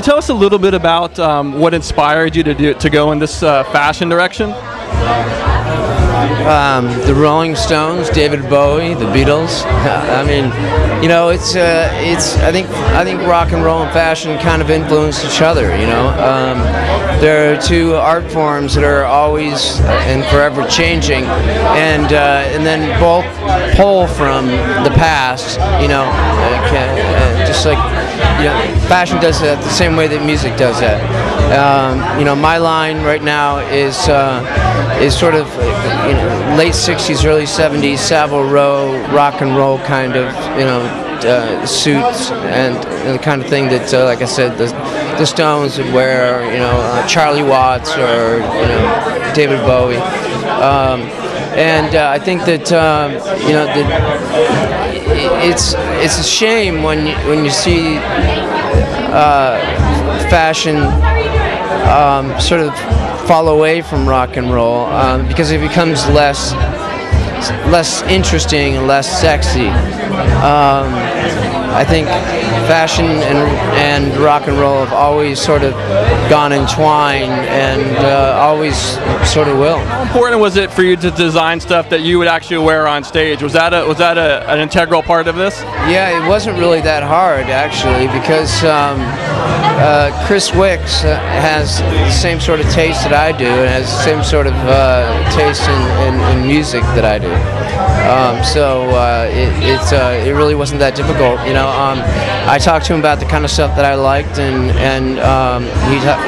you tell us a little bit about what inspired you to go in this fashion direction? The Rolling Stones, David Bowie, the Beatles. I mean, you know, it's I think rock and roll and fashion kind of influence each other. You know, there are two art forms that are always and forever changing, and then both pull from the past. You know, just like, you know, fashion does that the same way that music does that. You know, my line right now is sort of, you know, late 60s, early 70s, Savile Row, rock and roll kind of, you know, suits and the kind of thing that, like I said, the Stones would wear, you know, Charlie Watts or, you know, David Bowie. I think that, you know, that it's a shame when you see fashion sort of fall away from rock and roll because it becomes less interesting and less sexy. I think fashion and rock and roll have always sort of gone entwined and always sort of will. How important was it for you to design stuff that you would actually wear on stage? Was that an integral part of this? Yeah, it wasn't really that hard actually, because Chris Wicks has the same sort of taste that I do, and has the same sort of taste in music that I do. It really wasn't that difficult, you know. I talked to him about the kind of stuff that I liked, and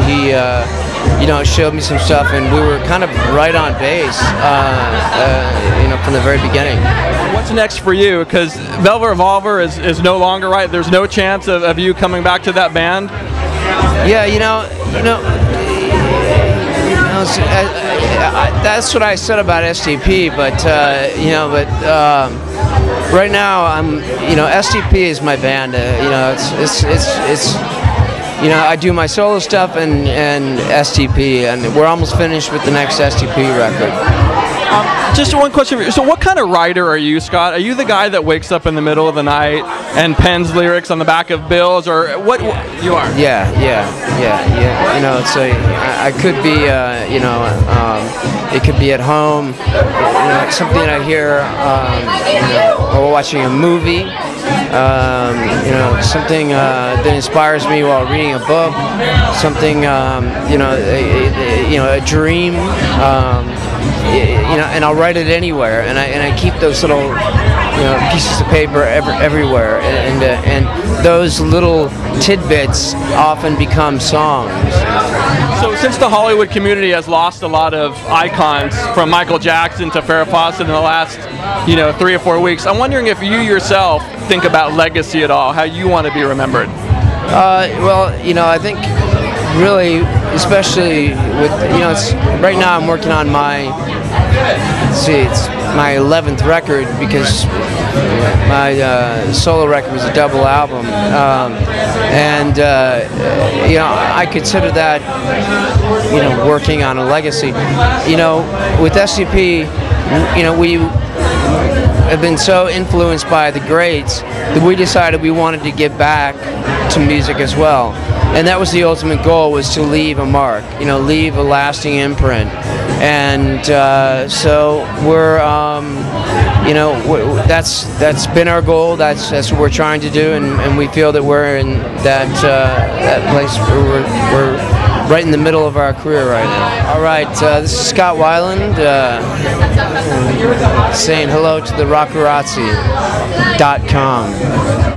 he you know, showed me some stuff, and we were kind of right on base, you know, from the very beginning. What's next for you? Because Velvet Revolver is no longer, right? There's no chance of you coming back to that band? Yeah, that's what I said about STP, but you know, right now you know, STP is my band. You know, it's you know, I do my solo stuff and STP, and we're almost finished with the next STP record. Just one question for you. So what kind of writer are you, Scott? Are you the guy that wakes up in the middle of the night and pens lyrics on the back of bills, or what you are? Yeah. You know, I could be, you know, it could be at home, you know, something that I hear, you know, or watching a movie, you know, something that inspires me while reading a book, something, you know, a dream. You know, and I'll write it anywhere, and I keep those little, you know, pieces of paper everywhere, and those little tidbits often become songs. So since the Hollywood community has lost a lot of icons, from Michael Jackson to Farrah Fawcett in the last, you know, 3 or 4 weeks, I'm wondering if you yourself think about legacy at all, how you want to be remembered. Well, you know, I think really, especially with, you know, right now I'm working on my, it's my 11th record, because my solo record was a double album, you know, I consider that, you know, working on a legacy. You know, with SCP, you know, we have been so influenced by the greats that we decided we wanted to give back to music as well. And that was the ultimate goal, was to leave a mark, you know, leave a lasting imprint. And so we're, you know, that's been our goal. That's what we're trying to do, and we feel that we're in that place where we're right in the middle of our career right now. All right, this is Scott Weland saying hello to the ROXY.com.